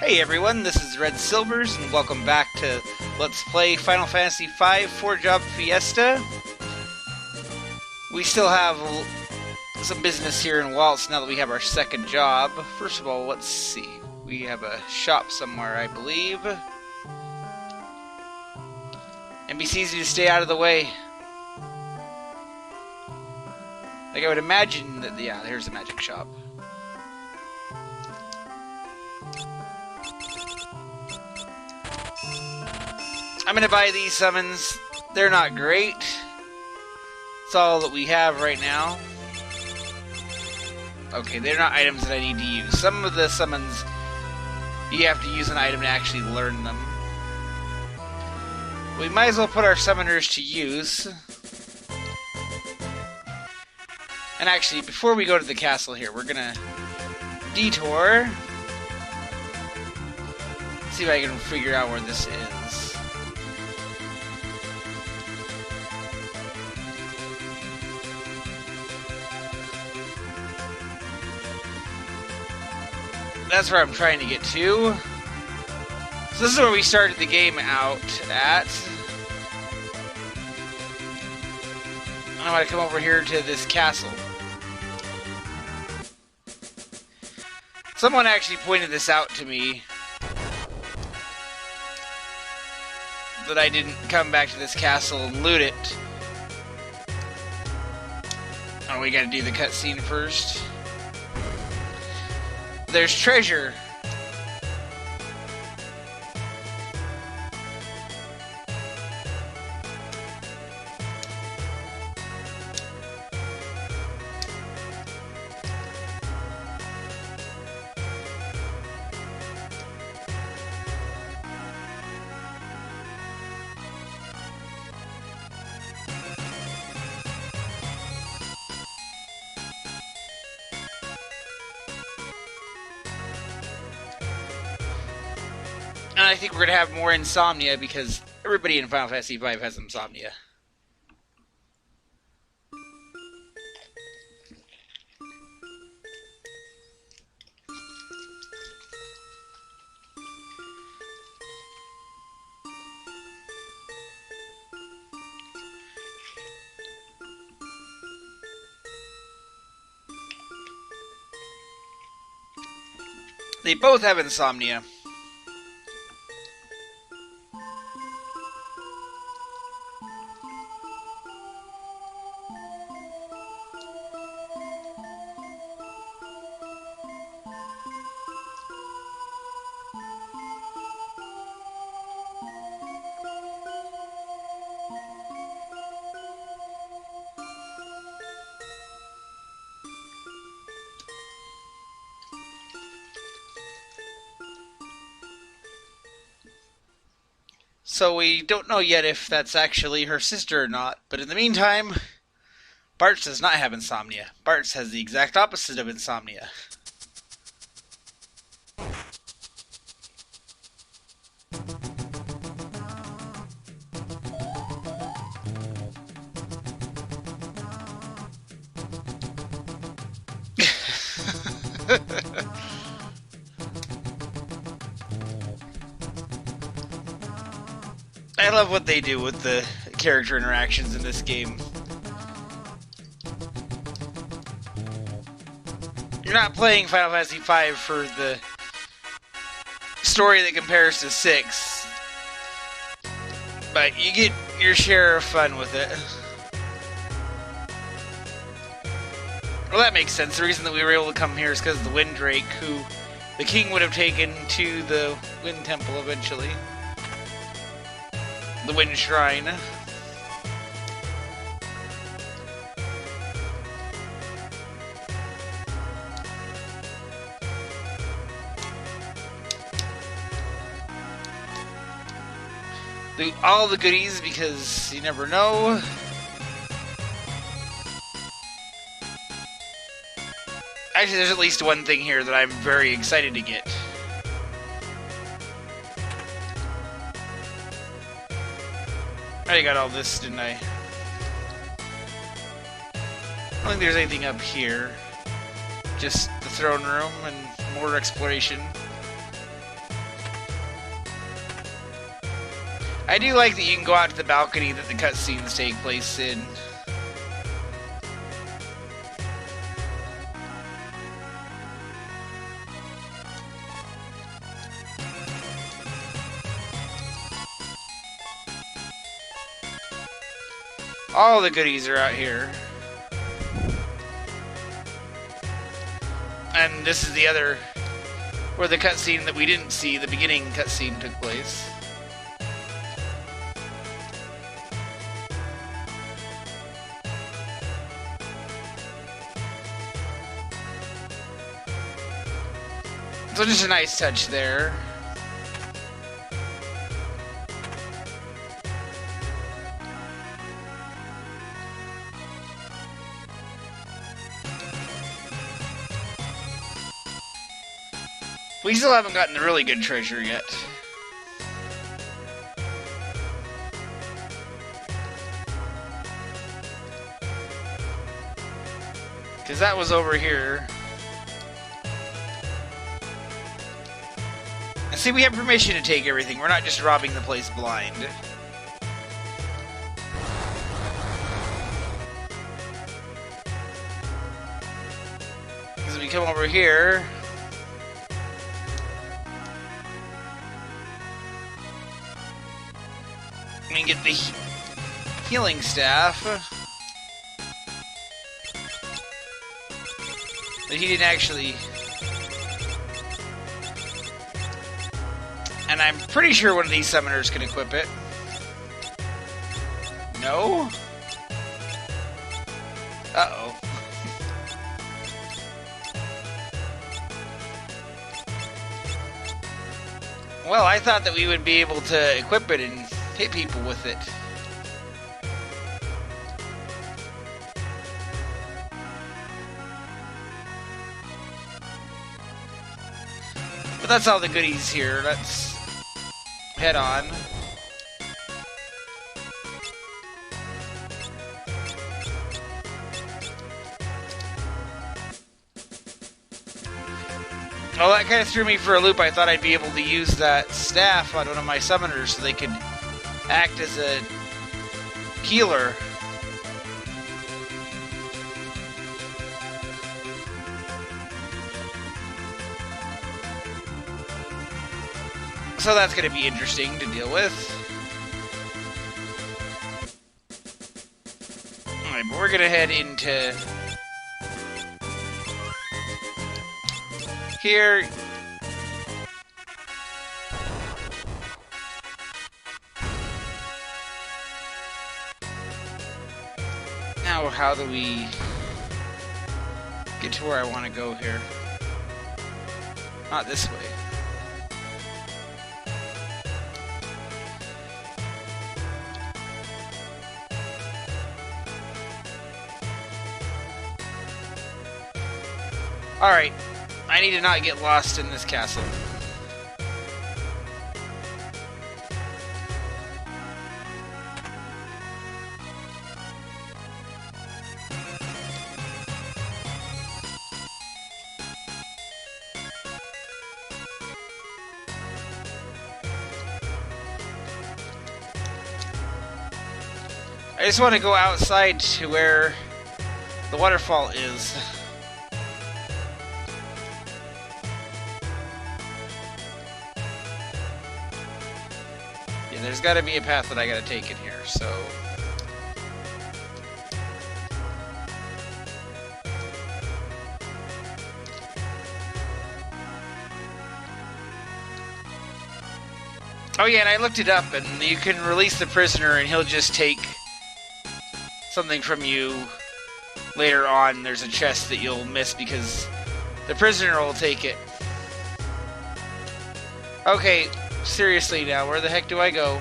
Hey everyone, this is Red Silvers, and welcome back to Let's Play Final Fantasy V 4-Job Fiesta. We still have some business here in Waltz now that we have our second job. First of all, let's see. We have a shop somewhere, I believe. NPCs need to stay out of the way. Like I would imagine that, yeah, there's the magic shop. I'm gonna buy these summons. They're not great. It's all that we have right now. Okay, they're not items that I need to use. Some of the summons, you have to use an item to actually learn them. We might as well put our summoners to use. And actually, before we go to the castle here, we're gonna detour. See if I can figure out where this is. That's where I'm trying to get to. So this is where we started the game out at. And I'm going to come over here to this castle. Someone actually pointed this out to me. That I didn't come back to this castle and loot it. Oh, we gotta do the cutscene first. There's treasure. And I think we're going to have more insomnia because everybody in Final Fantasy V has insomnia. They both have insomnia. So we don't know yet if that's actually her sister or not, but in the meantime, Bartz does not have insomnia. Bartz has the exact opposite of insomnia. I love what they do with the character interactions in this game. You're not playing Final Fantasy V for the story that compares to 6, but you get your share of fun with it. Well, that makes sense. The reason that we were able to come here is because of the Wind Drake, who the king would have taken to the Wind Temple eventually. The Wind Shrine. Do all the goodies because you never know. Actually, there's at least one thing here that I'm very excited to get. I already got all this, didn't I? I don't think there's anything up here. Just the throne room and more exploration. I do like that you can go out to the balcony that the cutscenes take place in. All the goodies are out here. And this is the other, where the cutscene that we didn't see, the beginning cutscene took place. So just a nice touch there. We still haven't gotten the really good treasure yet. Because that was over here. And see, we have permission to take everything. We're not just robbing the place blind. Because we come over here... we get the healing staff. But he didn't actually... and I'm pretty sure one of these summoners can equip it. No? Uh-oh. Well, I thought that we would be able to equip it and hit people with it. But that's all the goodies here. Let's head on. Well, that kind of threw me for a loop. I thought I'd be able to use that staff on one of my summoners so they could act as a healer. So that's going to be interesting to deal with. Alright, but we're going to head into here. Now, how do we get to where I want to go here? Not this way. Alright, I need to not get lost in this castle. I just want to go outside to where the waterfall is. Yeah, there's got to be a path that I got to take in here, so... Oh yeah, and I looked it up, and you can release the prisoner and he'll just take something from you later on. There's a chest that you'll miss because the prisoner will take it. Okay, seriously now, where the heck do I go?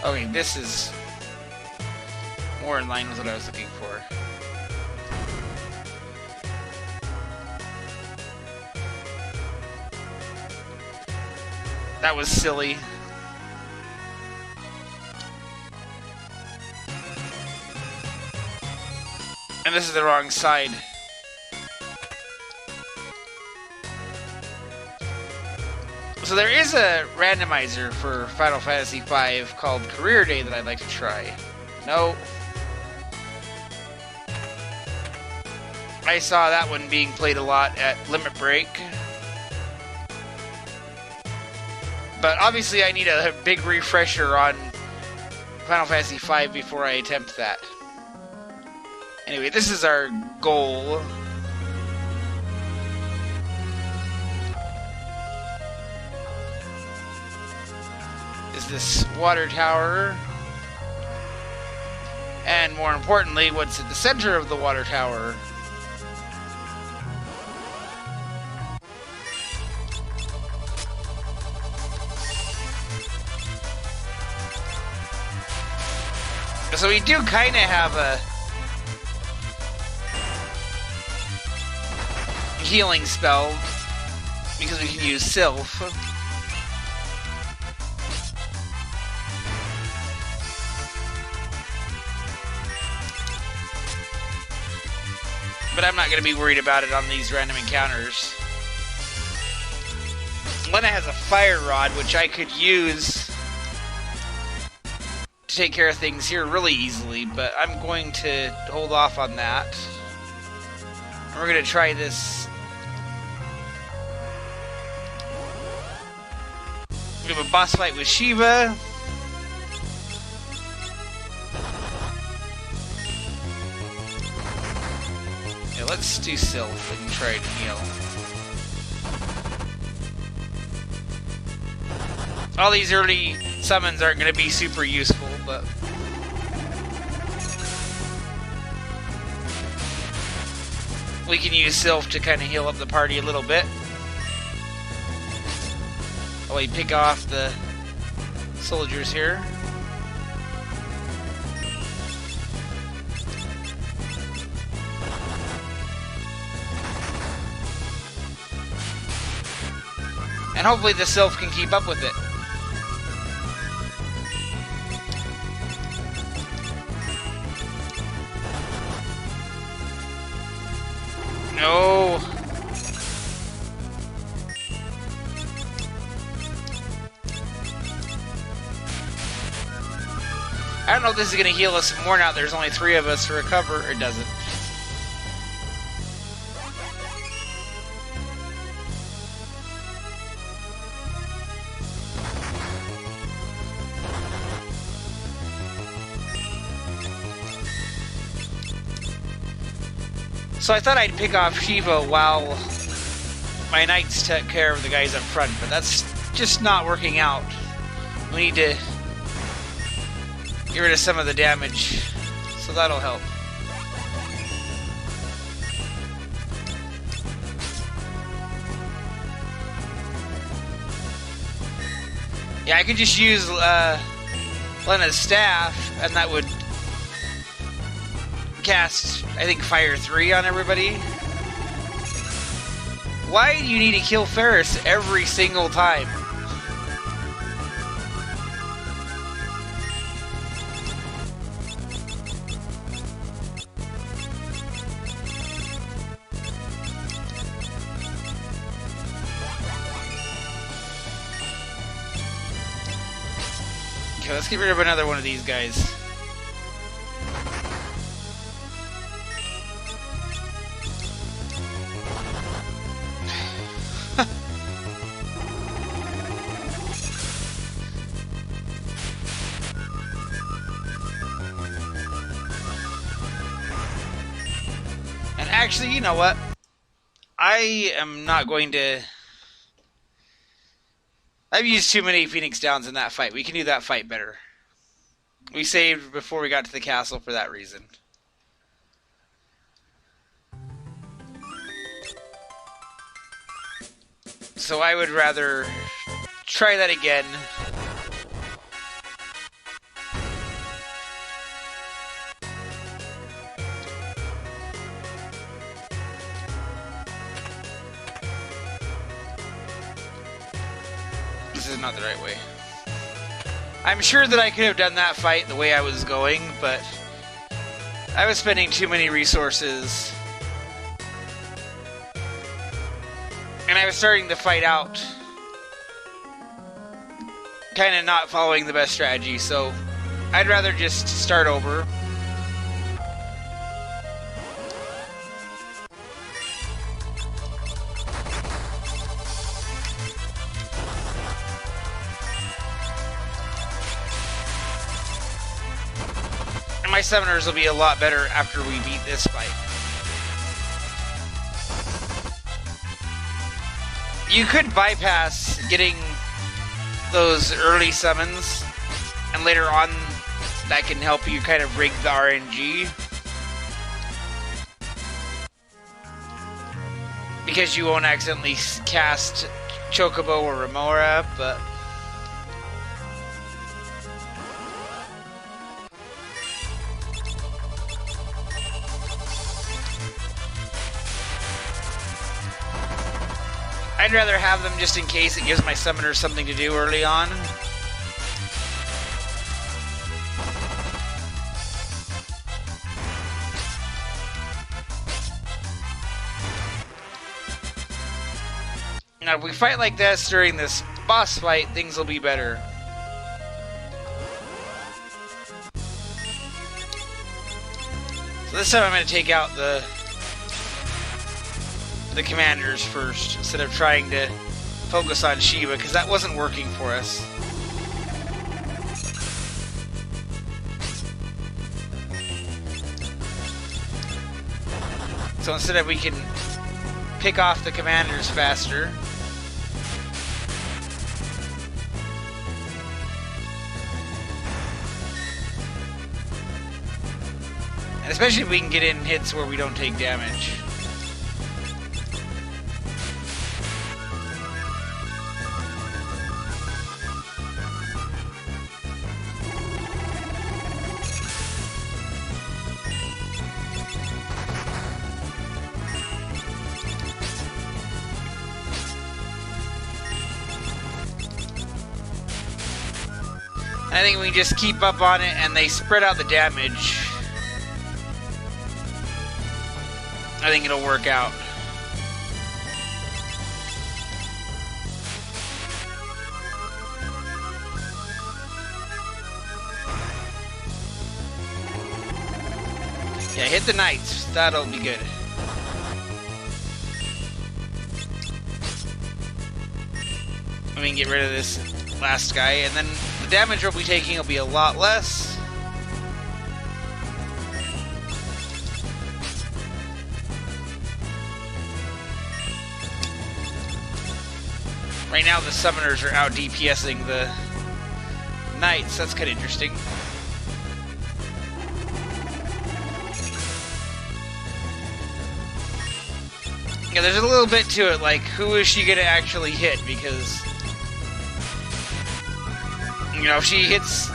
Okay, this is more in line with what I was looking for. That was silly. And this is the wrong side. So there is a randomizer for Final Fantasy V called Career Day that I'd like to try. No. I saw that one being played a lot at Limit Break. But obviously I need a big refresher on Final Fantasy V before I attempt that. Anyway, this is our goal. Is this water tower. And more importantly, what's at the center of the water tower? So we do kind of have a healing spell because we can use Sylph. But I'm not going to be worried about it on these random encounters. Lena has a fire rod, which I could use to take care of things here really easily, but I'm going to hold off on that. And we're going to try this. We have a boss fight with Shiva. Yeah, let's do Sylph and try to heal. All these early summons aren't going to be super useful, but we can use Sylph to kind of heal up the party a little bit. While we pick off the soldiers here. And hopefully the Sylph can keep up with it. No. I don't know if this is going to heal us some more now. There's only 3 of us to recover. Or it doesn't. So I thought I'd pick off Shiva while my knights took care of the guys up front, but that's just not working out. We need to get rid of some of the damage, so that'll help. Yeah, I could just use Lena's staff, and that would cast, I think, Fire 3 on everybody. Why do you need to kill Ferris every single time? Okay, let's get rid of another one of these guys. Actually, you know what? I am not going to... I've used too many Phoenix Downs in that fight. We can do that fight better. We saved before we got to the castle for that reason. So I would rather try that again. This is not the right way. I'm sure that I could have done that fight the way I was going, but I was spending too many resources. And I was starting the fight out kind of not following the best strategy, so I'd rather just start over. And my summoners will be a lot better after we beat this fight. You could bypass getting those early summons, and later on that can help you kind of rig the RNG. Because you won't accidentally cast Chocobo or Remora, but I'd rather have them just in case it gives my summoners something to do early on. Now, if we fight like this during this boss fight, things will be better. So this time I'm going to take out the commanders first, instead of trying to focus on Shiva, because that wasn't working for us. So instead we can pick off the commanders faster. And especially if we can get in hits where we don't take damage. I think we just keep up on it and they spread out the damage. I think it'll work out. Yeah, hit the knights. That'll be good. Let me get rid of this last guy, and then the damage we'll be taking will be a lot less. Right now the summoners are out DPSing the knights. That's kind of interesting. Yeah, there's a little bit to it, like, who is she going to actually hit? Because, you know, if she hits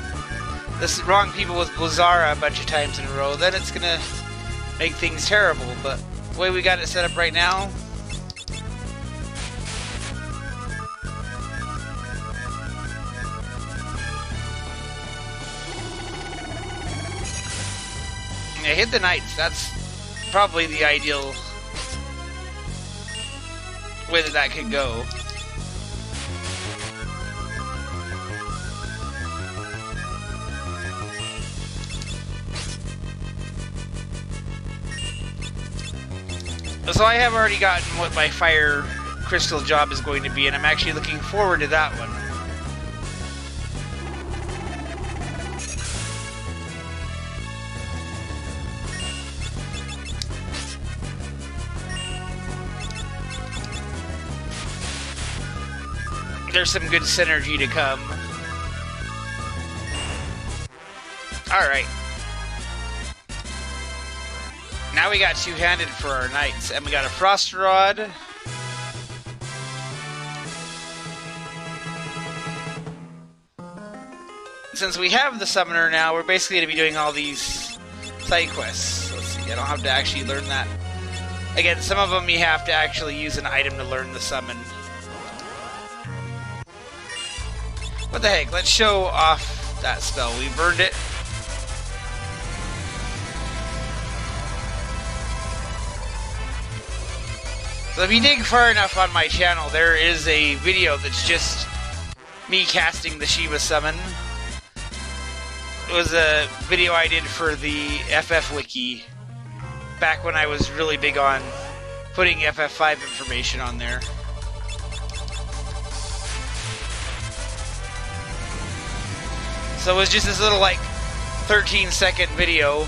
the wrong people with Blizzara a bunch of times in a row, then it's going to make things terrible. But the way we got it set up right now, yeah, hit the knights. That's probably the ideal way that could go. So I have already gotten what my fire crystal job is going to be, and I'm actually looking forward to that one. There's some good synergy to come. Alright. Now we got two-handed for our knights, and we got a frost rod. Since we have the summoner now, we're basically going to be doing all these side quests. Let's see, I don't have to actually learn that. Again, some of them you have to actually use an item to learn the summon. What the heck, let's show off that spell. We burned it. So if you dig far enough on my channel, there is a video that's just me casting the Shiva summon. It was a video I did for the FF Wiki back when I was really big on putting FF5 information on there. So it was just this little like 13-second video.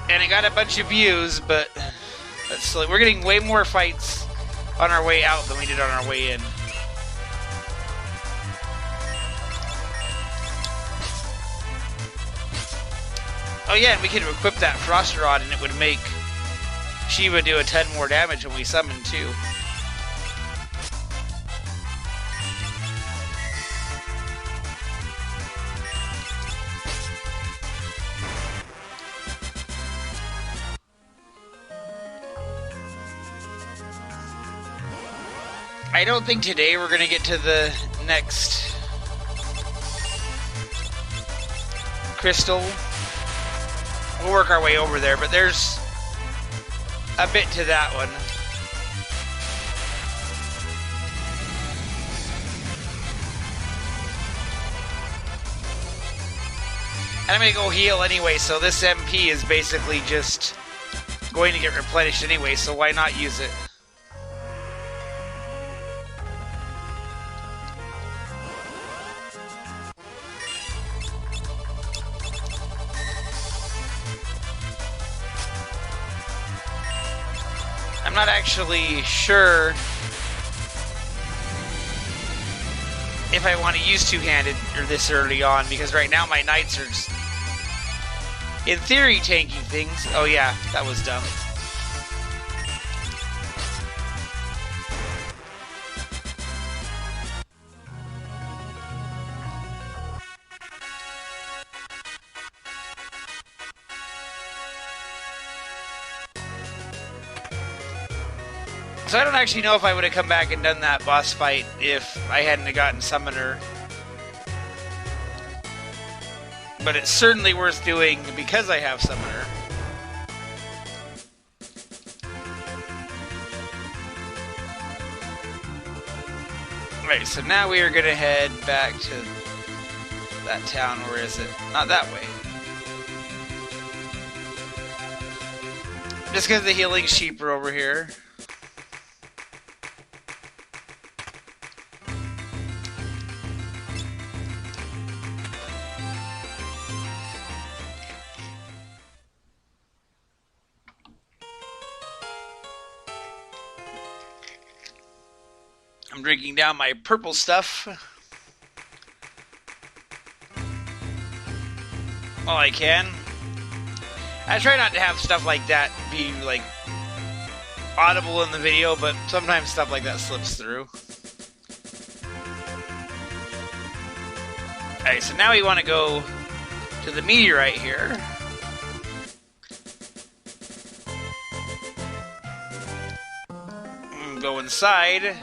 And it got a bunch of views, but we're getting way more fights on our way out than we did on our way in. Oh yeah, and we could equip that Frost Rod and it would make Shiva do a ton more damage when we summon too. I don't think today we're gonna get to the next crystal. We'll work our way over there, but there's a bit to that one. And I'm gonna go heal anyway, so this MP is basically just going to get replenished anyway, so why not use it? I'm not actually sure if I want to use two-handed or this early on, because right now my knights are just, in theory, tanking things. Oh yeah, that was dumb. So I don't actually know if I would have come back and done that boss fight if I hadn't gotten Summoner. But it's certainly worth doing because I have Summoner. Right, so now we are going to head back to that town. Where is it? Not that way. Just because the healing sheep are over here. I'm drinking down my purple stuff while I can. I try not to have stuff like that be like audible in the video, but sometimes stuff like that slips through. Alright, so now we want to go to the meteorite here. And go inside.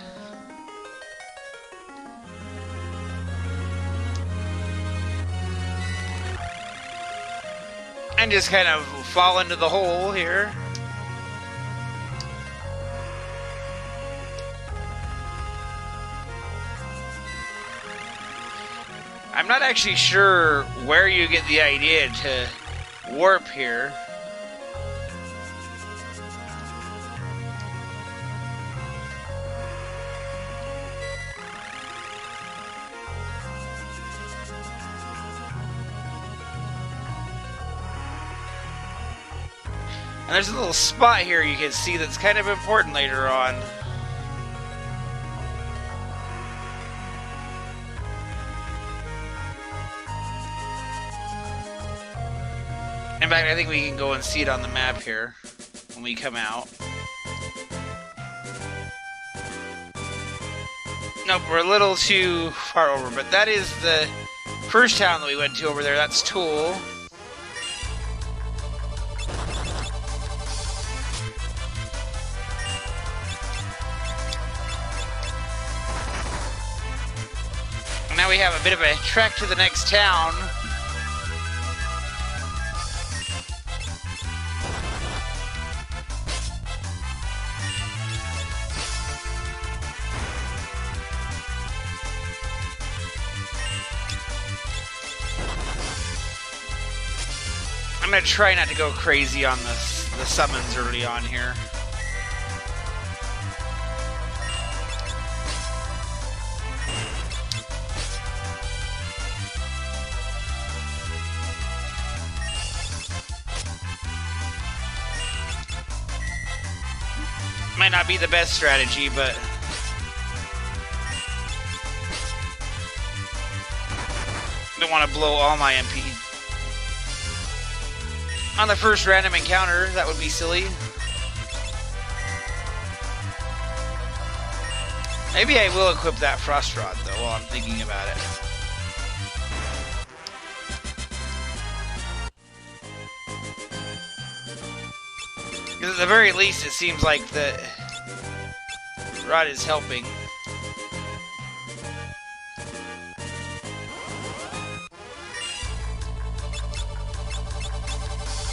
And just kind of fall into the hole here. I'm not actually sure where you get the idea to warp here. And there's a little spot here you can see that's kind of important later on. In fact, I think we can go and see it on the map here when we come out. Nope, we're a little too far over, but that is the first town that we went to over there. That's Tool. we have a bit of a trek to the next town. I'm gonna try not to go crazy on the summons early on here. Might not be the best strategy, but don't want to blow all my MP. On the first random encounter, that would be silly. Maybe I will equip that Frost Rod, though, while I'm thinking about it. Because at the very least, it seems like the rod is helping.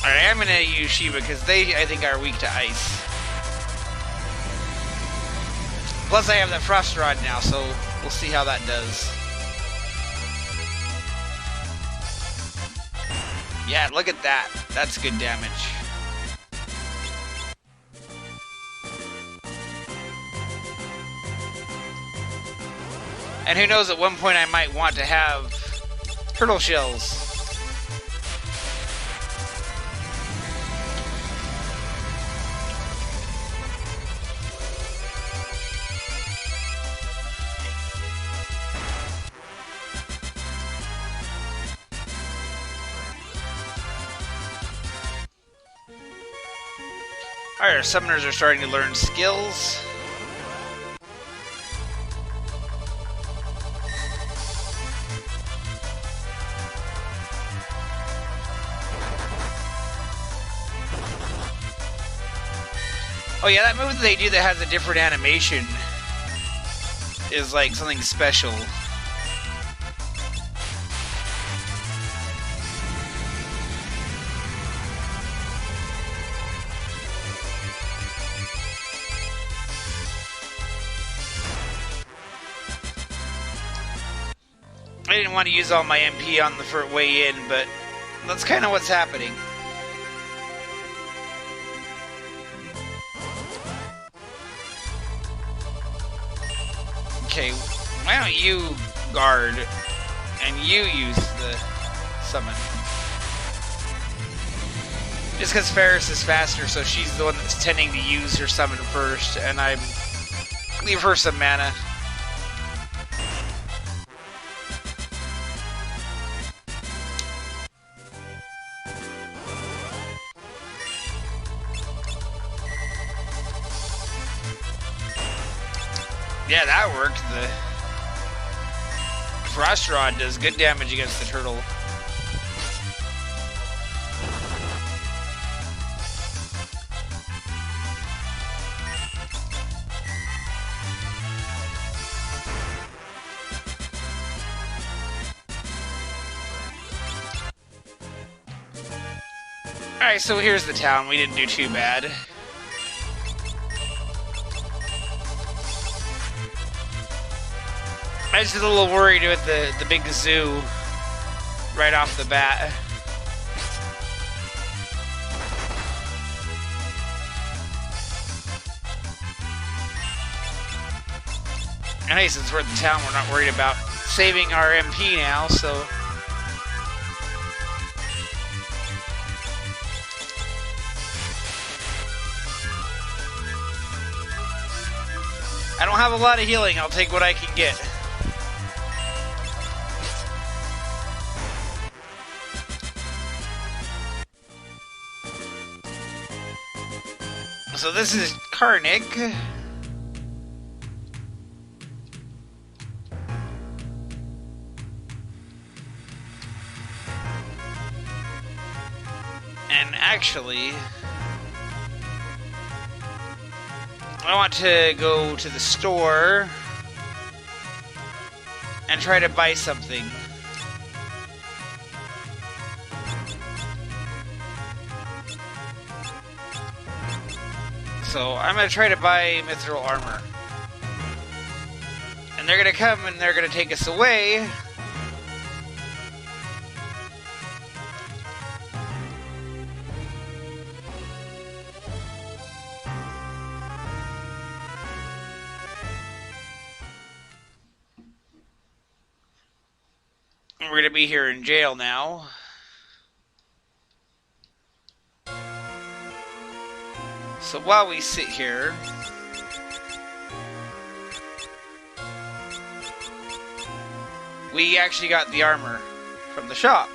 Alright, I'm gonna use Shiva because they, I think, are weak to ice. Plus, I have that Frost Rod now, so we'll see how that does. Yeah, look at that. That's good damage. And who knows, at one point I might want to have turtle shells. Alright, our summoners are starting to learn skills. Oh yeah, that move that they do that has a different animation is like something special. I didn't want to use all my MP on the way in, but that's kind of what's happening. Okay, why don't you guard and you use the summon? Just because Ferris is faster, so she's the one that's tending to use her summon first, and I leave her some mana. Yeah, that worked. The Frost Rod does good damage against the turtle. Alright, so here's the town. We didn't do too bad. I was just a little worried with the big zoo right off the bat. And hey, since we're at the town, we're not worried about saving our MP now, so... I don't have a lot of healing, I'll take what I can get. So this is Karnik. And actually, I want to go to the store and try to buy something. So I'm going to try to buy mithril armor. And they're going to come and they're going to take us away. We're going to be here in jail now. So while we sit here, we actually got the armor from the shop.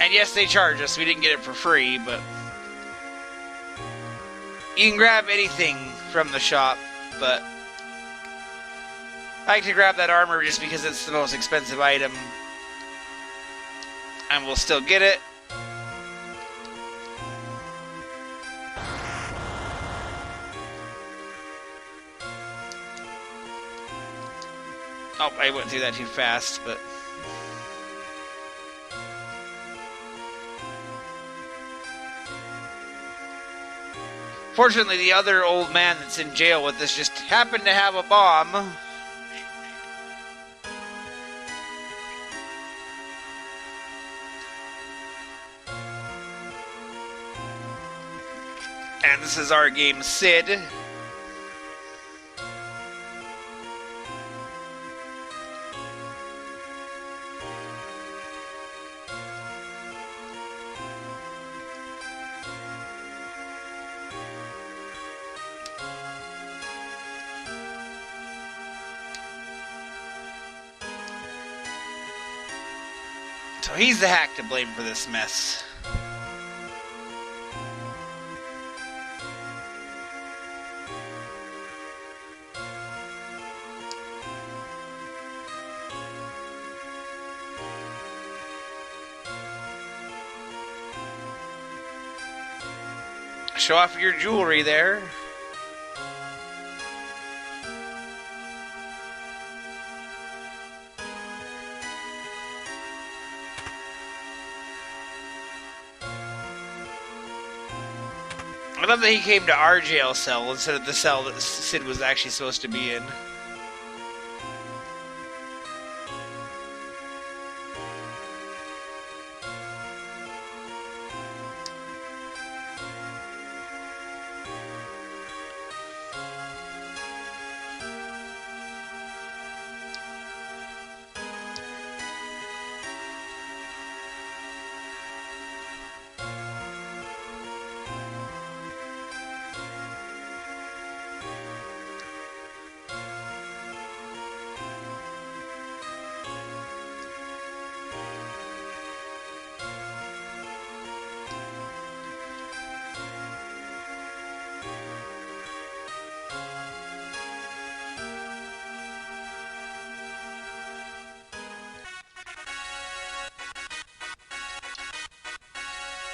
And yes, they charge us. We didn't get it for free, but you can grab anything from the shop, but I like to grab that armor just because it's the most expensive item. And we'll still get it. Oh, I went through that too fast, but... Fortunately, the other old man that's in jail with us just happened to have a bomb. And this is our game, Sid. So he's the hack to blame for this mess. Show off your jewelry there. I love that he came to our jail cell instead of the cell that Sid was actually supposed to be in.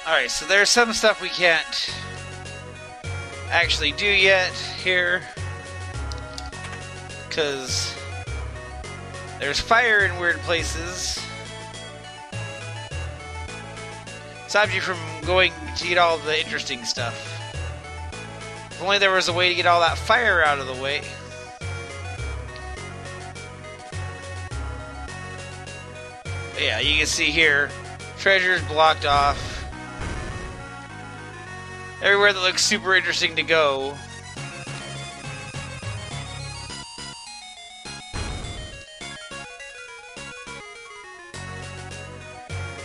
Alright, so there's some stuff we can't actually do yet here, because there's fire in weird places. Stops you from going to get all the interesting stuff. If only there was a way to get all that fire out of the way. But yeah, you can see here, treasure's blocked off. Everywhere that looks super interesting to go.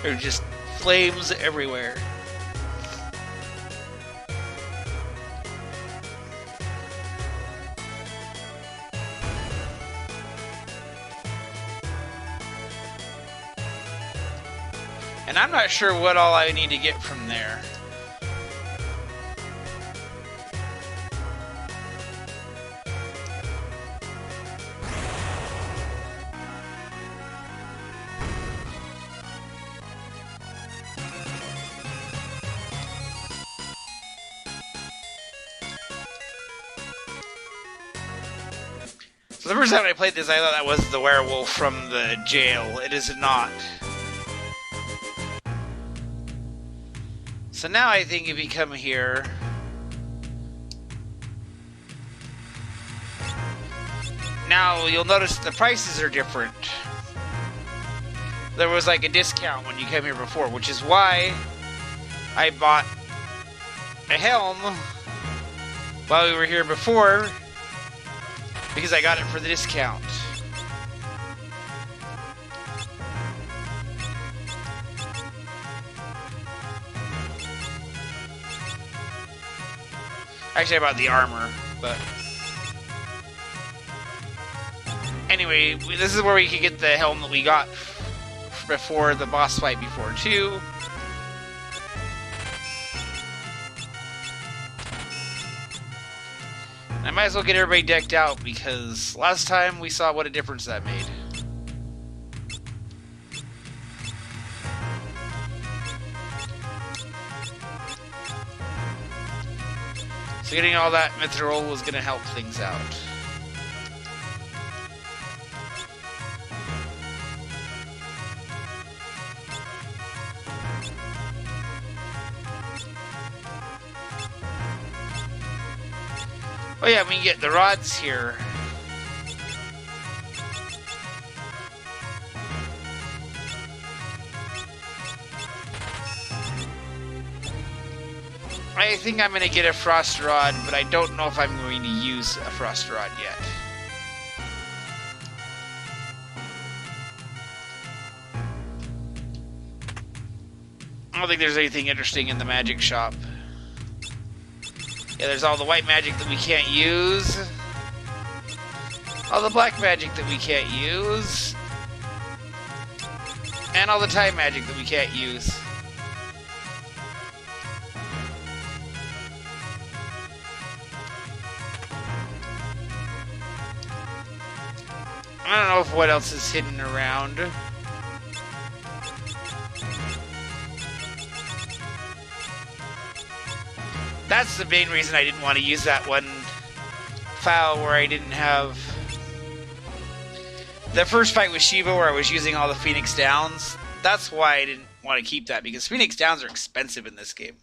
There's just flames everywhere. And I'm not sure what all I need to get from there. The first time I played this, I thought that was the werewolf from the jail. It is not. So now I think if you come here... Now you'll notice the prices are different. There was like a discount when you came here before, which is why I bought a helm while we were here before, because I got it for the discount. Actually, I bought the armor, but... Anyway, this is where we could get the helm that we got before the boss fight before, too. I might as well get everybody decked out, because last time we saw what a difference that made. So getting all that mithril was going to help things out. Oh yeah, we can get the rods here. I think I'm going to get a frost rod, but I don't know if I'm going to use a frost rod yet. I don't think there's anything interesting in the magic shop. Yeah, there's all the white magic that we can't use. All the black magic that we can't use. And all the time magic that we can't use. I don't know if what else is hidden around. That's the main reason I didn't want to use that one file where I didn't have... The first fight with Shiva where I was using all the Phoenix Downs. That's why I didn't want to keep that, because Phoenix Downs are expensive in this game.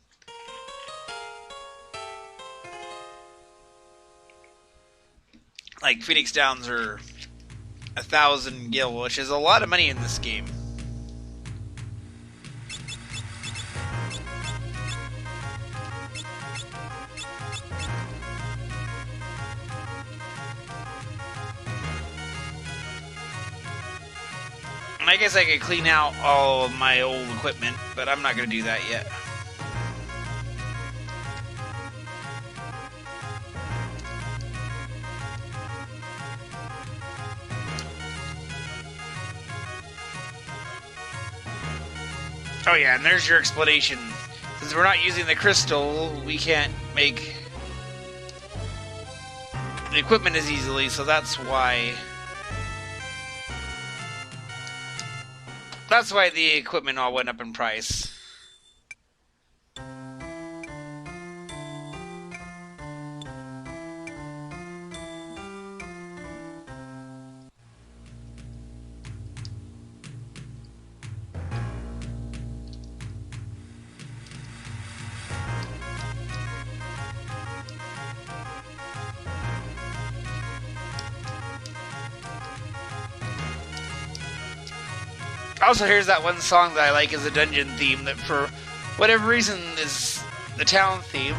Like, Phoenix Downs are 1,000 gil, which is a lot of money in this game. And I guess I could clean out all of my old equipment, but I'm not going to do that yet. Oh yeah, and there's your explanation. Since we're not using the crystal, we can't make the equipment as easily, so that's why... That's why the equipment all went up in price. Also, here's that one song that I like as a dungeon theme that for whatever reason is the town theme.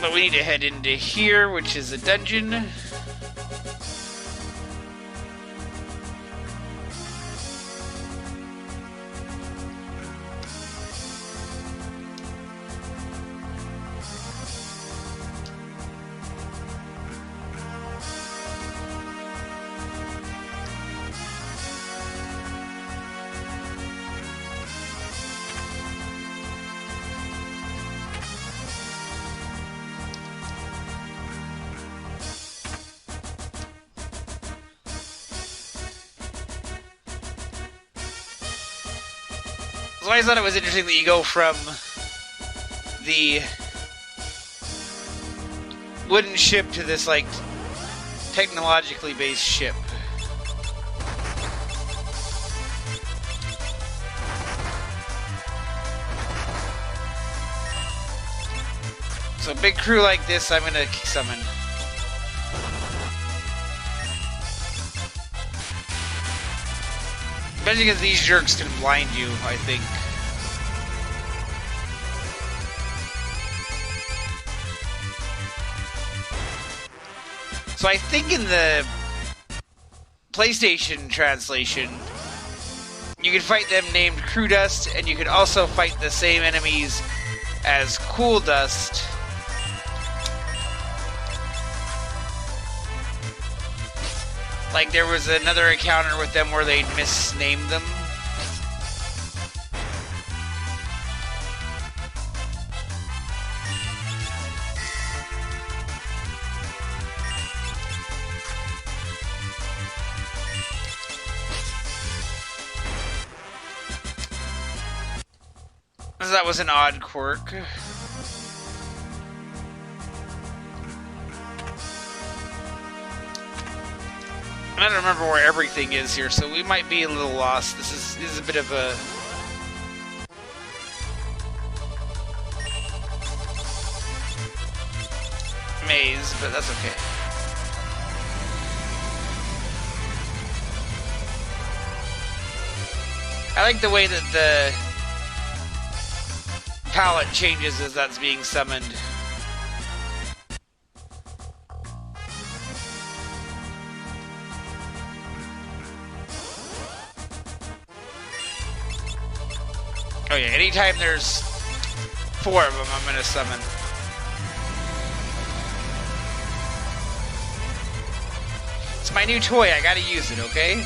But we need to head into here, which is a dungeon. So I thought it was interesting that you go from the wooden ship to this, like, technologically based ship. So a big crew like this, I'm gonna summon. Especially because these jerks can blind you, I think. So I think in the PlayStation translation, you can fight them named Crew Dust, and you can also fight the same enemies as Cool Dust. Like, there was another encounter with them where they misnamed them. So that was an odd quirk. I don't remember where everything is here, so we might be a little lost. This is a bit of a maze, but that's okay. I like the way that the palette changes as that's being summoned. Oh yeah, anytime there's 4 of them, I'm gonna summon. It's my new toy, I gotta use it, okay?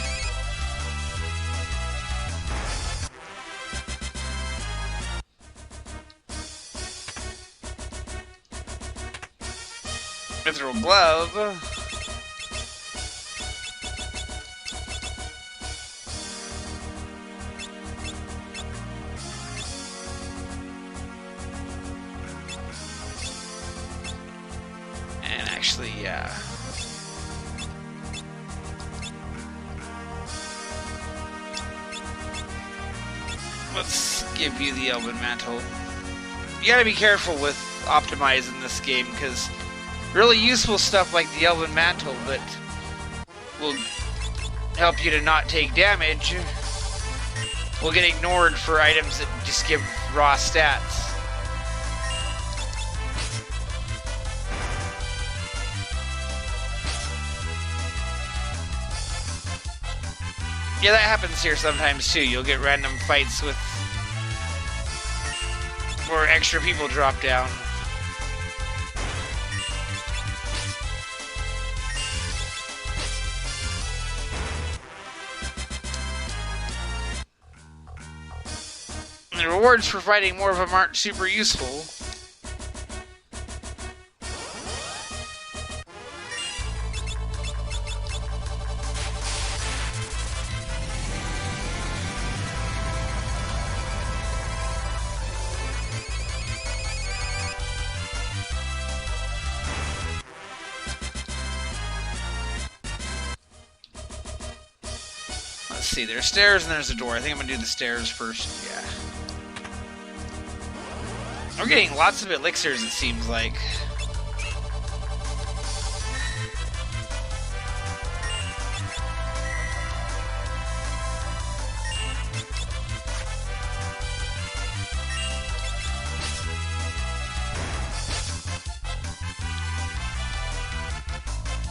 Mithril glove. Actually, yeah. Let's give you the Elven Mantle. You gotta be careful with optimizing this game, because really useful stuff like the Elven Mantle that will help you to not take damage will get ignored for items that just give raw stats. Yeah, that happens here sometimes too. You'll get random fights with where extra people drop down. And the rewards for fighting more of them aren't super useful. Let's see, there's stairs and there's a door. I think I'm gonna do the stairs first. Yeah. We're getting lots of elixirs, it seems like.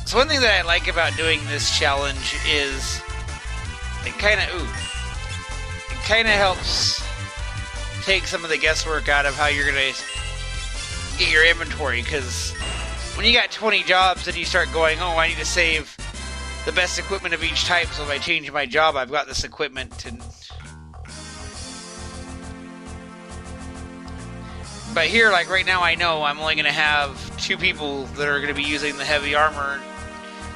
So one thing that I like about doing this challenge is it kind of helps take some of the guesswork out of how you're gonna get your inventory, because when you got 20 jobs and you start going, oh, I need to save the best equipment of each type, so if I change my job, I've got this equipment. But here, like right now, I know I'm only gonna have 2 people that are gonna be using the heavy armor,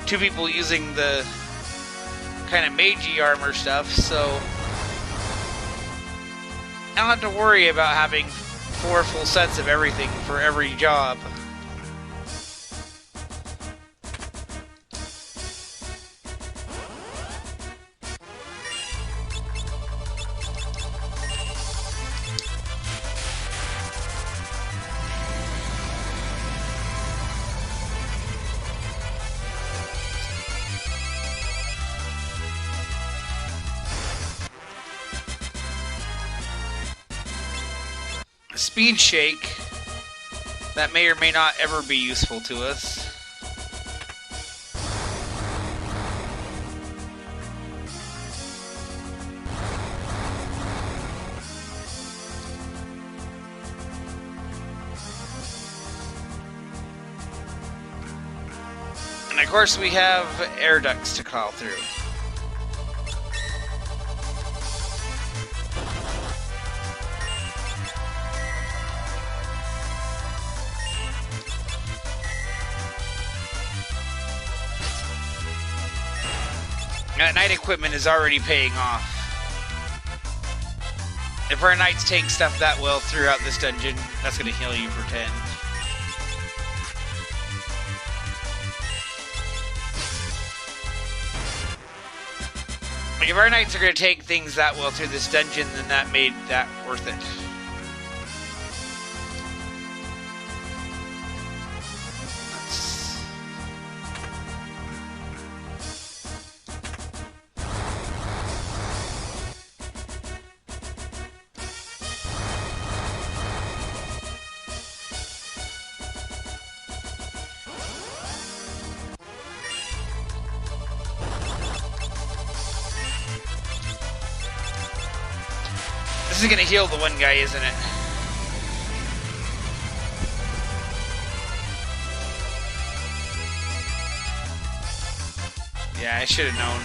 2 people using the kind of magey armor stuff, so I don't have to worry about having 4 full sets of everything for every job. Speed shake that may or may not ever be useful to us. And of course we have air ducts to crawl through. That night equipment is already paying off. If our knights take stuff that well throughout this dungeon, that's going to heal you for 10. Like if our knights are going to take things that well through this dungeon, then that made that worth it. This is gonna heal the one guy, isn't it? Yeah, I should have known.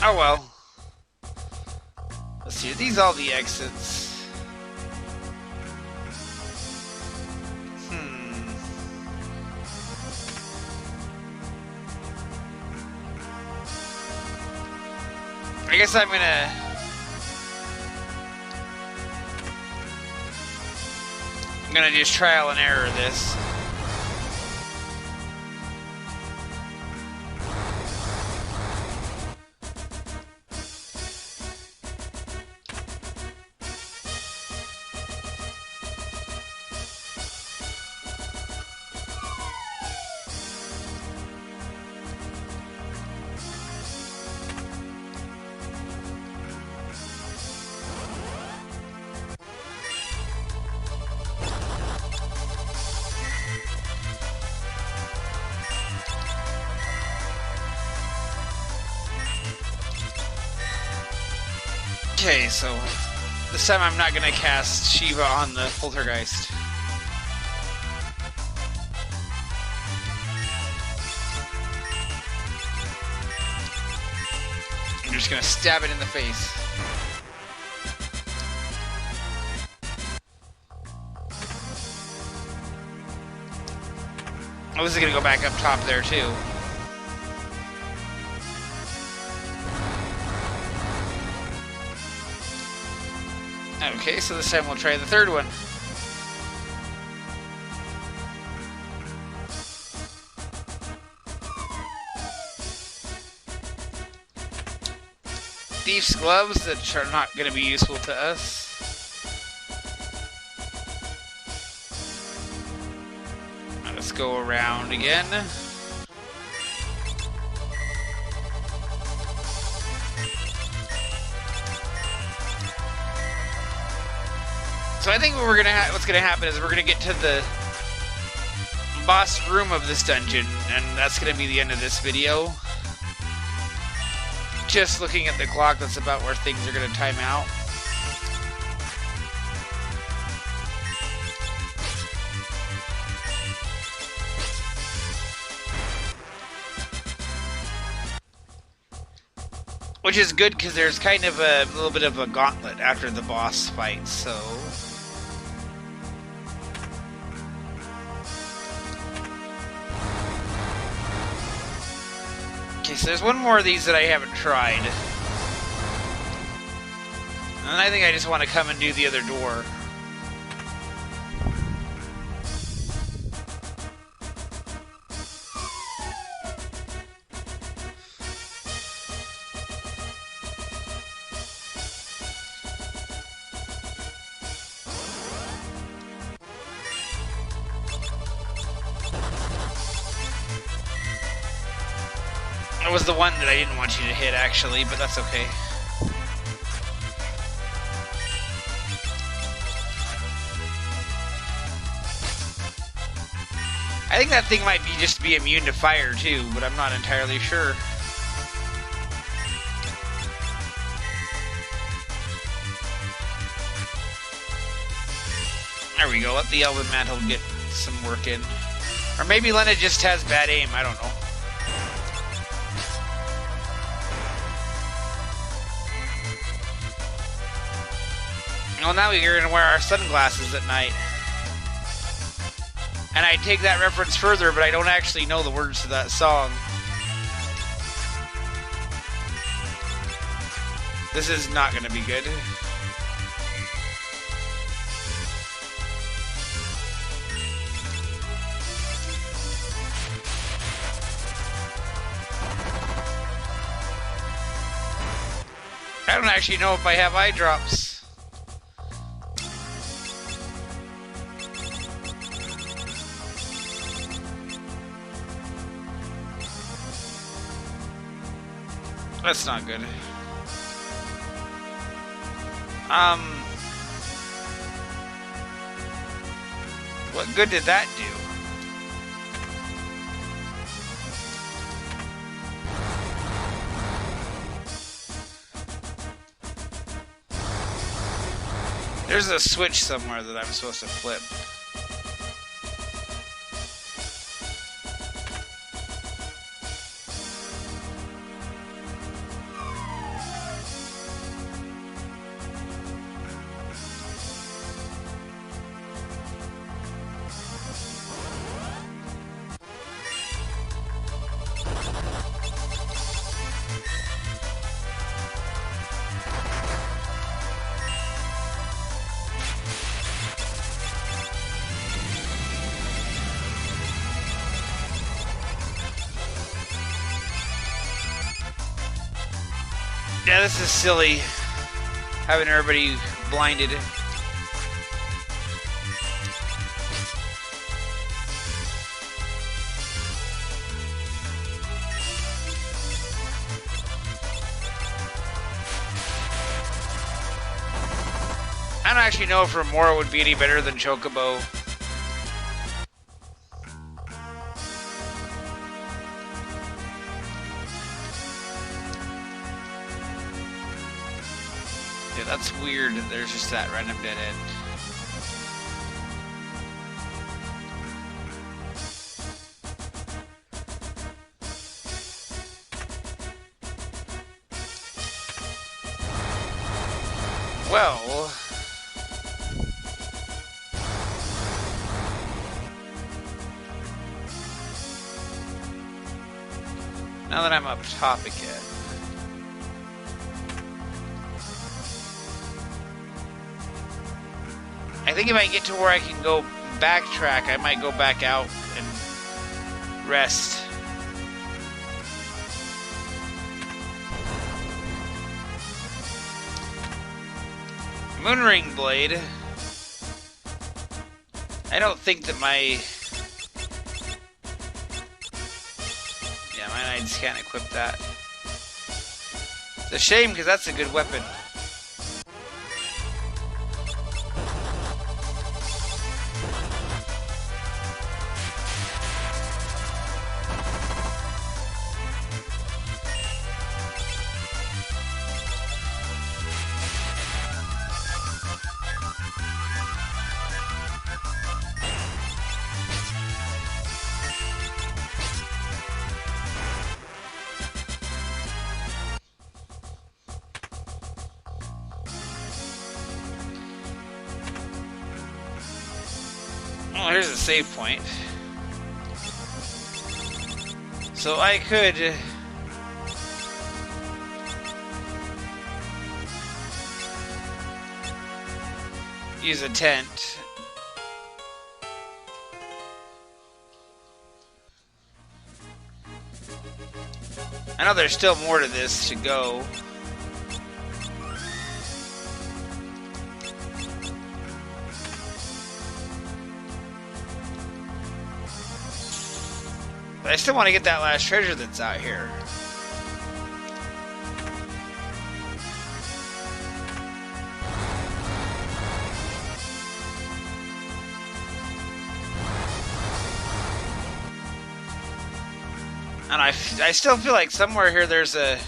Oh well. Let's see, are these all the exits? I guess I'm gonna just trial and error this. Okay, so this time I'm not gonna cast Shiva on the poltergeist. I'm just gonna stab it in the face. Oh, this is gonna go back up top there too. Okay, so this time we'll try the third one. Thief's gloves that are not going to be useful to us. Now let's go around again. So I think what's gonna happen is we're gonna get to the boss room of this dungeon, and that's gonna be the end of this video. Just looking at the clock, that's about where things are gonna time out. Which is good because there's kind of a little bit of a gauntlet after the boss fight, so. Okay, so there's one more of these that I haven't tried. And I think I just want to come and do the other door. It was the one that I didn't want you to hit, actually, but that's okay. I think that thing might be immune to fire, too, but I'm not entirely sure. There we go, let the Elven Mantle get some work in. Or maybe Lena just has bad aim, I don't know. Well, now we're going to wear our sunglasses at night. And I take that reference further, but I don't actually know the words to that song. This is not going to be good. I don't actually know if I have eye drops. That's not good. What good did that do? There's a switch somewhere that I'm supposed to flip. Yeah, this is silly, having everybody blinded. I don't actually know if Remora would be any better than Chocobo. Yeah, that's weird. There's just that random dead end. Well, now that I'm up top again. I think if I get to where I can go backtrack, I might go back out and rest. Moonring Blade. I don't think that my... Yeah, I just can't equip that. It's a shame, because that's a good weapon. Oh, here's a save point. So I could... use a tent. I know there's still more to this to go. But I still want to get that last treasure that's out here. And I still feel like somewhere here there's a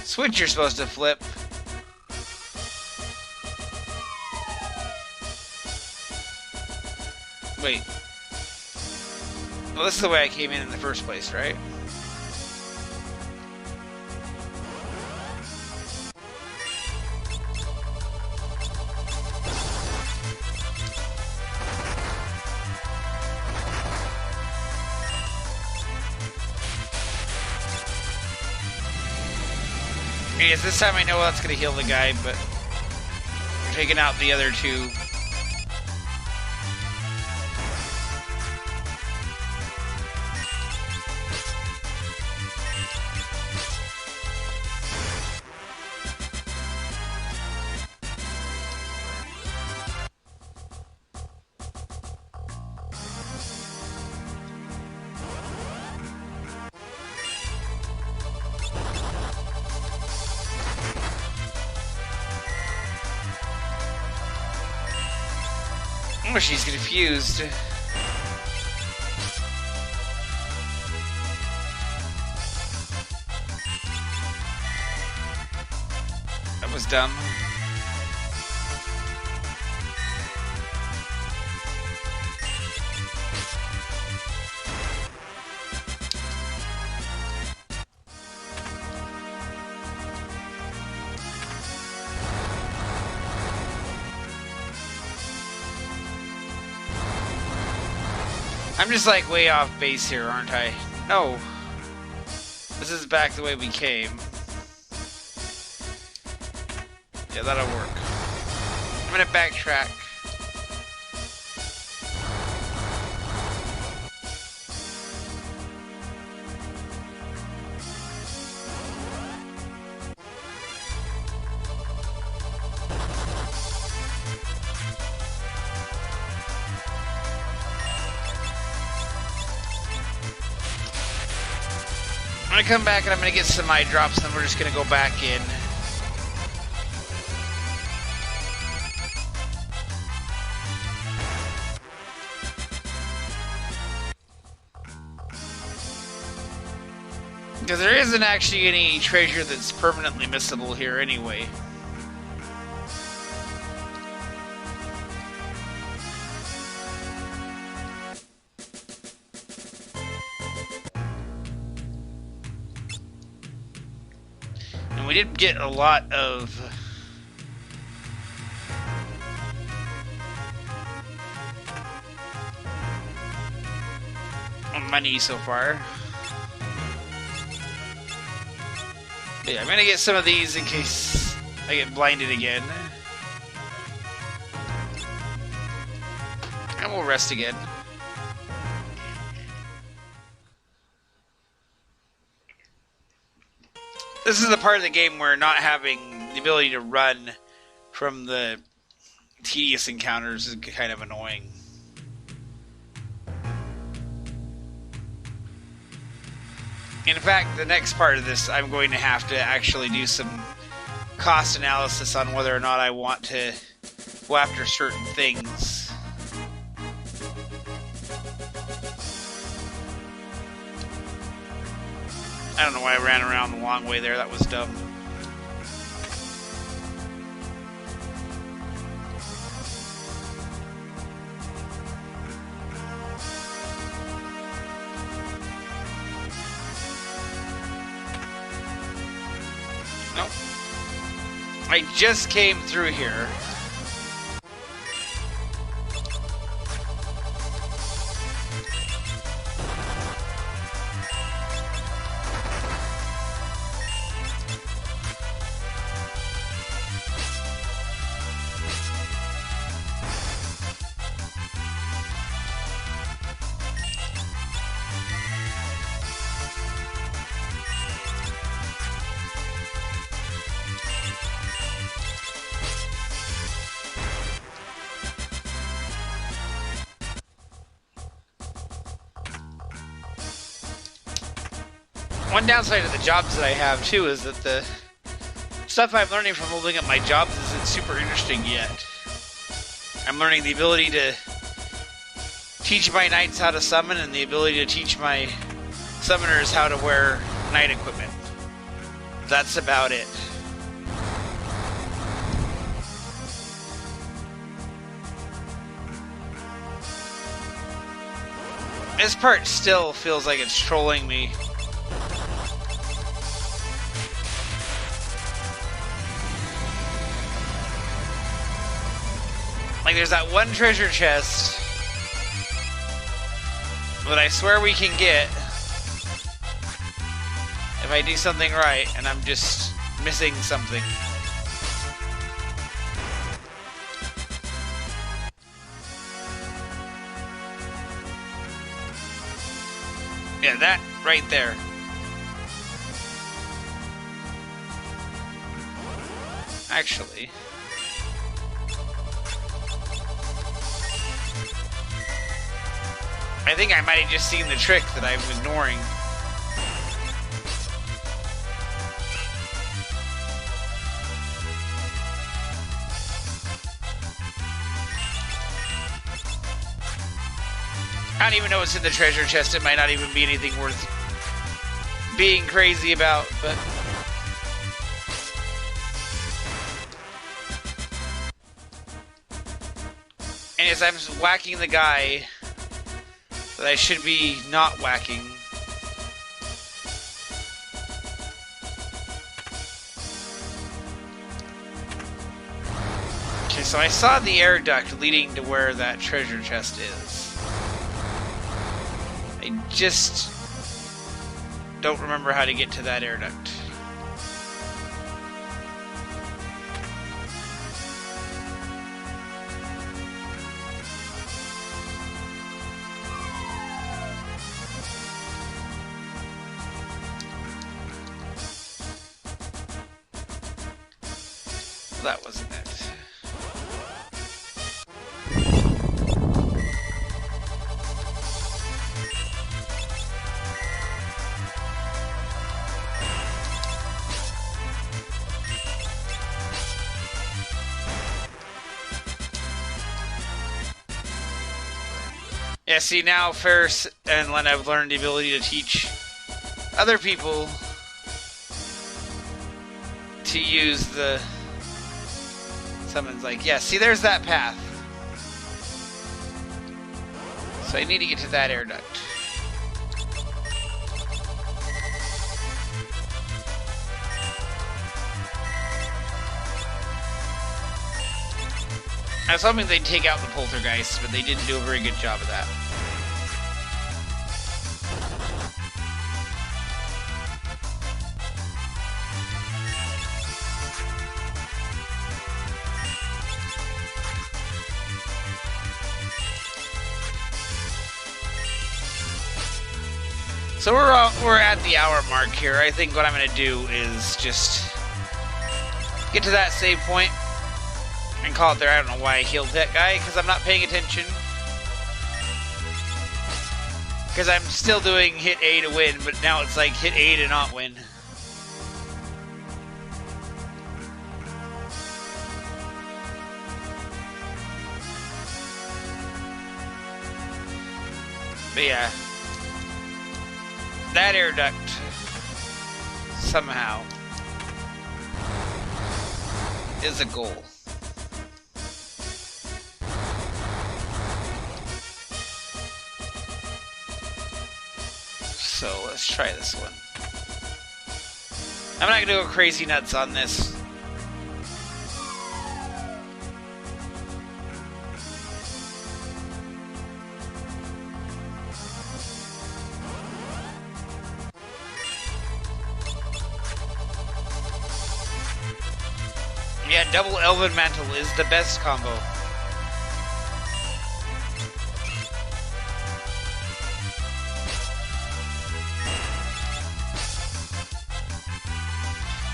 switch you're supposed to flip. Wait. Well, this is the way I came in the first place, right? Yes, this time I know that's going to heal the guy, but we're taking out the other two. Oh, she's confused. That was dumb. I'm just like way off base here, aren't I? No. This is back the way we came. Yeah, that'll work. I'm gonna backtrack. I'm gonna come back and I'm gonna get some eye drops, and then we're just gonna go back in. Because there isn't actually any treasure that's permanently missable here anyway. And we did get a lot of money so far. But yeah, I'm gonna get some of these in case I get blinded again. And we'll rest again. This is the part of the game where not having the ability to run from the tedious encounters is kind of annoying. In fact, the next part of this, I'm going to have to actually do some cost analysis on whether or not I want to go after certain things. I don't know why I ran around the long way there, that was dumb. Nope. I just came through here. One downside of the jobs that I have too is that the stuff I'm learning from holding up my jobs isn't super interesting yet. I'm learning the ability to teach my knights how to summon and the ability to teach my summoners how to wear knight equipment. That's about it. This part still feels like it's trolling me. Like there's that one treasure chest that I swear we can get if I do something right, and I'm just missing something. Yeah, that right there. Actually, I think I might have just seen the trick that I'm ignoring. I don't even know what's in the treasure chest. It might not even be anything worth being crazy about, but... And as I'm whacking the guy that I should be not whacking. Okay, so I saw the air duct leading to where that treasure chest is. I just don't remember how to get to that air duct. That wasn't it. Yeah, see now Ferris and Len have learned the ability to teach other people to use the... Someone's like, yeah, see, there's that path. So I need to get to that air duct. I was hoping they'd take out the poltergeist, but they didn't do a very good job of that. So we're at the hour mark here. I think what I'm going to do is just get to that save point and call it there. I don't know why I healed that guy, because I'm not paying attention. Because I'm still doing hit A to win, but now it's like hit A to not win. But yeah. That air duct, somehow, is a goal. So let's try this one. I'm not gonna go crazy nuts on this. Yeah, double Elven Mantle is the best combo.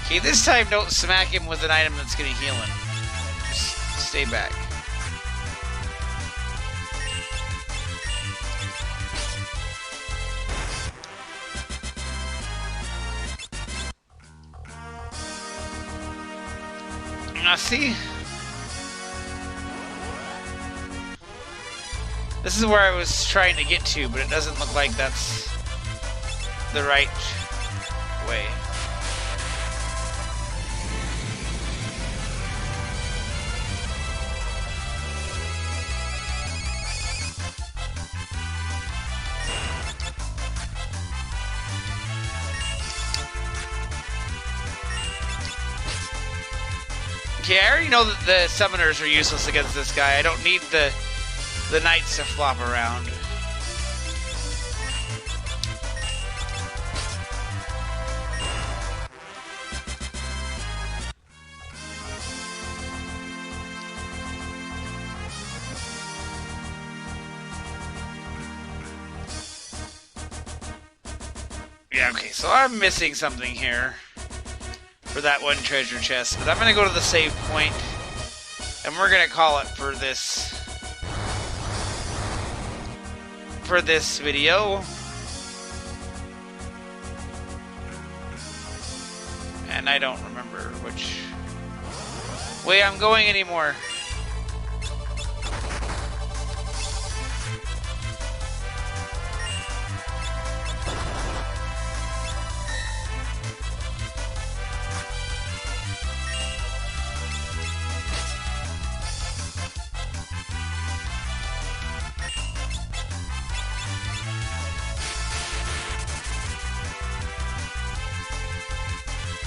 Okay, this time don't smack him with an item that's gonna heal him. Just stay back. Now see? This is where I was trying to get to, but it doesn't look like that's the right way. Okay, I already know that the summoners are useless against this guy. I don't need the knights to flop around. Yeah, okay, so I'm missing something here for that one treasure chest, but I'm gonna go to the save point, and we're gonna call it for this video. And I don't remember which way I'm going anymore.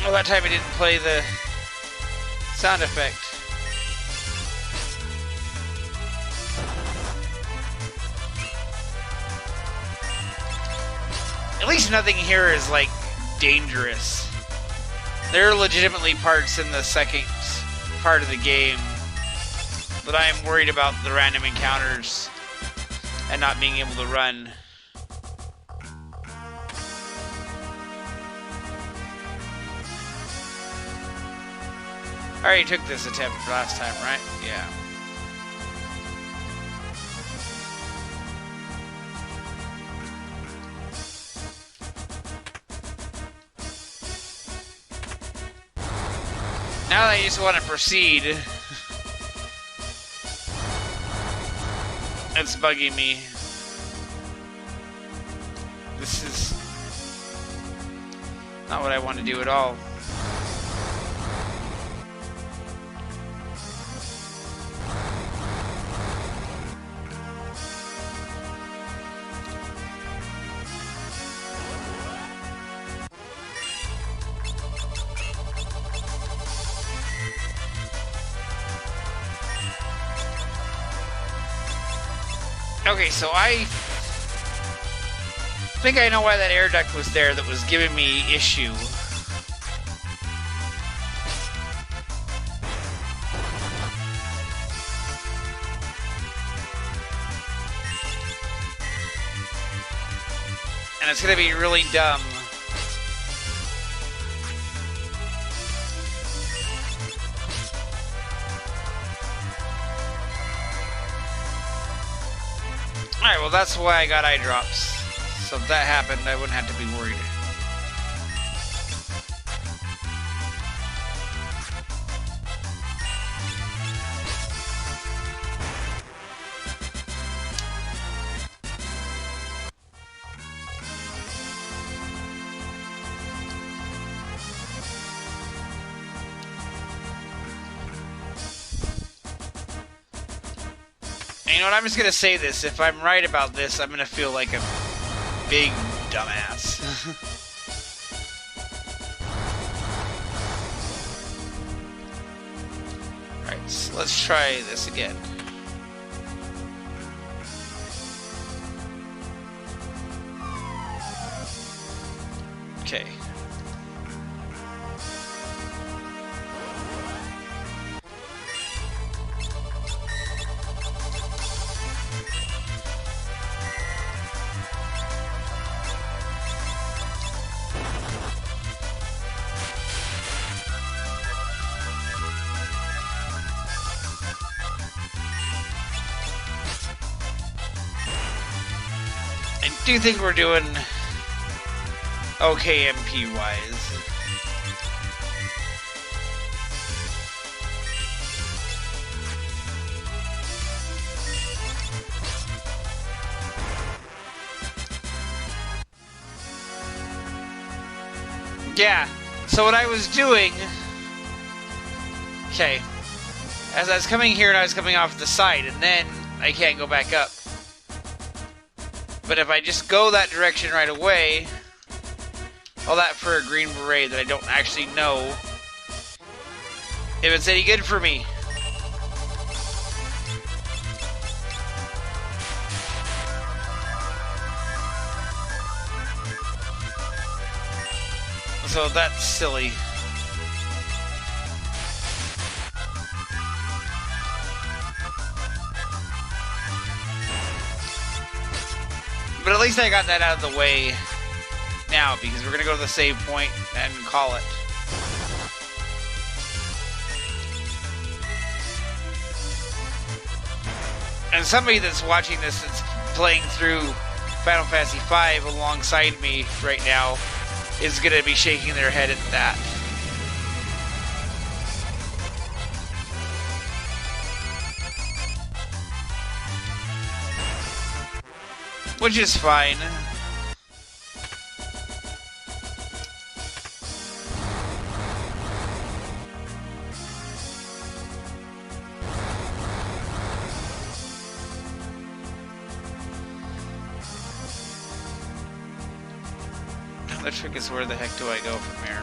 Well, that time I didn't play the sound effect. At least nothing here is, like, dangerous. There are legitimately parts in the second part of the game that I am worried about the random encounters and not being able to run. I already took this attempt last time, right? Yeah. Now I just want to proceed. It's bugging me. This is not what I want to do at all. Okay, so I think I know why that air duct was there that was giving me issue. And it's gonna be really dumb. Alright, well that's why I got eye drops. So if that happened, I wouldn't have to be worried. You know what, I'm just gonna say this. If I'm right about this, I'm gonna feel like a big dumbass. Alright, so let's try this again. Okay. I do think we're doing okay MP-wise. Yeah, so what I was doing... Okay. As I was coming here and I was coming off the side, and then I can't go back up. But if I just go that direction right away... All that for a green beret that I don't actually know if it's any good for me. So that's silly. But at least I got that out of the way now, because we're going to go to the save point and call it. And somebody that's watching this that's playing through Final Fantasy V alongside me right now is going to be shaking their head at that. Which is fine. The trick is, where the heck do I go from here?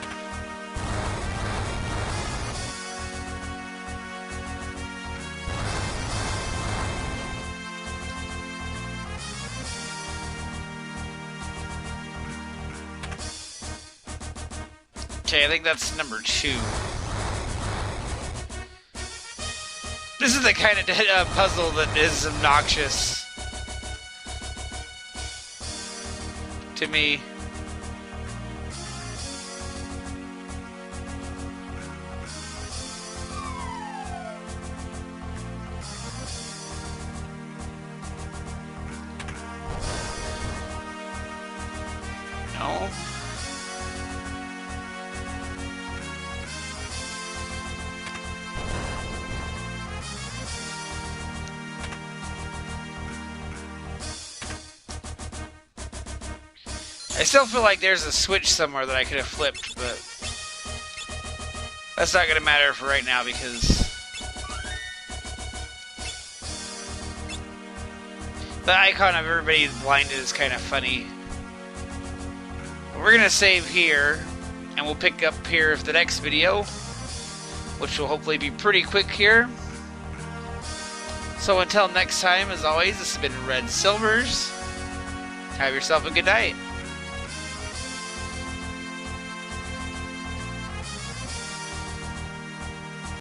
Okay, I think that's number 2. This is the kind of puzzle that is obnoxious to me. No. I still feel like there's a switch somewhere that I could have flipped, but that's not going to matter for right now because the icon of everybody blinded is kind of funny. We're going to save here, and we'll pick up here for the next video, which will hopefully be pretty quick here. So until next time, as always, this has been Red Silvers. Have yourself a good night.